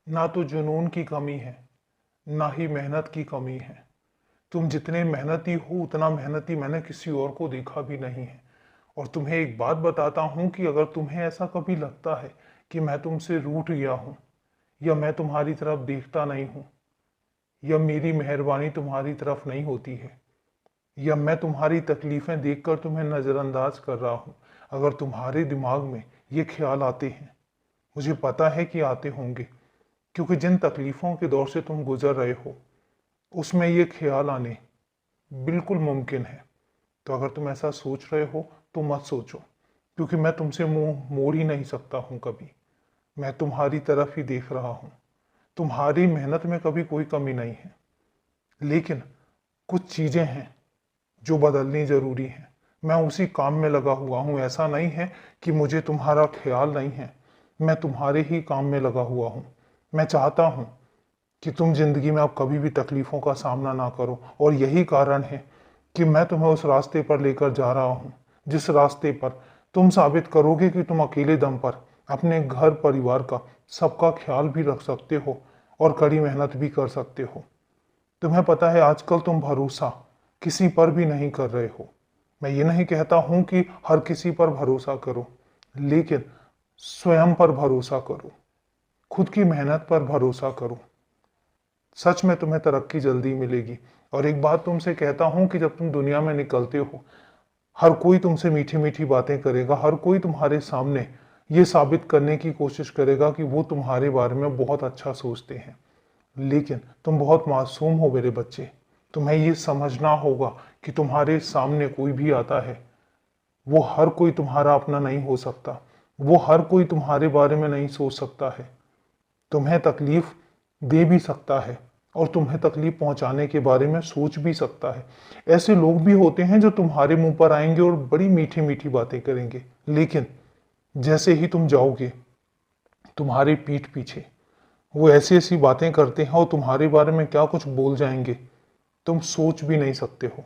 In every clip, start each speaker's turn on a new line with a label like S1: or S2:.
S1: ना तो जुनून की कमी है, ना ही मेहनत की कमी है। तुम जितने मेहनती हो उतना मेहनती मैंने किसी और को देखा भी नहीं है। और तुम्हें एक बात बताता हूं कि अगर तुम्हें ऐसा कभी लगता है कि मैं तुमसे रूठ गया हूं, या मैं तुम्हारी तरफ देखता नहीं हूं, या मेरी मेहरबानी तुम्हारी तरफ नहीं होती है, या मैं तुम्हारी तकलीफें देखकर तुम्हें नजरअंदाज कर रहा हूं, अगर तुम्हारे दिमाग में ये ख्याल आते हैं, मुझे पता है कि आते होंगे, क्योंकि जिन तकलीफों के दौर से तुम गुजर रहे हो उसमें ये ख्याल आने बिल्कुल मुमकिन है। तो अगर तुम ऐसा सोच रहे हो तो मत सोचो, क्योंकि मैं तुमसे मुंह मोड़ ही नहीं सकता हूं कभी। मैं तुम्हारी तरफ ही देख रहा हूं। तुम्हारी मेहनत में कभी कोई कमी नहीं है, लेकिन कुछ चीजें हैं जो बदलनी जरूरी है। मैं उसी काम में लगा हुआ हूं। ऐसा नहीं है कि मुझे तुम्हारा ख्याल नहीं है, मैं तुम्हारे ही काम में लगा हुआ हूं। मैं चाहता हूं कि तुम जिंदगी में अब कभी भी तकलीफों का सामना ना करो, और यही कारण है कि मैं तुम्हें उस रास्ते पर लेकर जा रहा हूं, जिस रास्ते पर तुम साबित करोगे कि तुम अकेले दम पर अपने घर परिवार का सबका ख्याल भी रख सकते हो और कड़ी मेहनत भी कर सकते हो। तुम्हें पता है आजकल तुम भरोसा किसी पर भी नहीं कर रहे हो। मैं ये नहीं कहता हूं कि हर किसी पर भरोसा करो, लेकिन स्वयं पर भरोसा करो, खुद की मेहनत पर भरोसा करो। सच में तुम्हें तरक्की जल्दी मिलेगी। और एक बात तुमसे कहता हूं कि जब तुम दुनिया में निकलते हो, हर कोई तुमसे मीठी मीठी बातें करेगा, हर कोई तुम्हारे सामने ये साबित करने की कोशिश करेगा कि वो तुम्हारे बारे में बहुत अच्छा सोचते हैं। लेकिन तुम बहुत मासूम हो मेरे बच्चे। तुम्हें ये समझना होगा कि तुम्हारे सामने कोई भी आता है, वो हर कोई तुम्हारा अपना नहीं हो सकता, वो हर कोई तुम्हारे बारे में नहीं सोच सकता है। तुम्हें तकलीफ दे भी सकता है और तुम्हें तकलीफ पहुंचाने के बारे में सोच भी सकता है। ऐसे लोग भी होते हैं जो तुम्हारे मुंह पर आएंगे और बड़ी मीठी मीठी बातें करेंगे, लेकिन जैसे ही तुम जाओगे, तुम्हारी पीठ पीछे वो ऐसी ऐसी बातें करते हैं और तुम्हारे बारे में क्या कुछ बोल जाएंगे, तुम सोच भी नहीं सकते हो।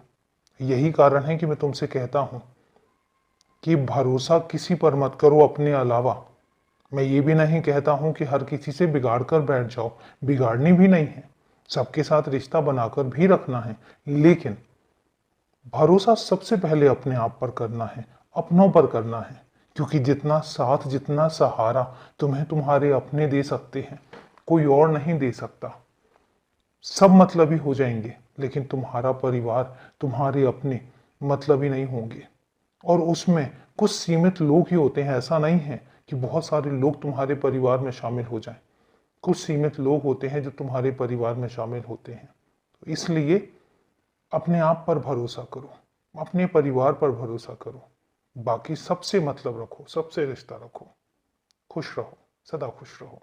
S1: यही कारण है कि मैं तुमसे कहता हूं कि भरोसा किसी पर मत करो अपने अलावा। मैं ये भी नहीं कहता हूं कि हर किसी से बिगाड़ कर बैठ जाओ, बिगाड़नी भी नहीं है, सबके साथ रिश्ता बनाकर भी रखना है, लेकिन भरोसा सबसे पहले अपने आप पर करना है, अपनों पर करना है। क्योंकि जितना साथ, जितना सहारा तुम्हें तुम्हारे अपने दे सकते हैं, कोई और नहीं दे सकता। सब मतलबी हो जाएंगे, लेकिन तुम्हारा परिवार, तुम्हारे अपने मतलबी नहीं होंगे। और उसमें कुछ सीमित लोग ही होते हैं। ऐसा नहीं है कि बहुत सारे लोग तुम्हारे परिवार में शामिल हो जाएं। कुछ सीमित लोग होते हैं जो तुम्हारे परिवार में शामिल होते हैं। तो इसलिए अपने आप पर भरोसा करो, अपने परिवार पर भरोसा करो, बाकी सबसे मतलब रखो, सबसे रिश्ता रखो। खुश रहो, सदा खुश रहो।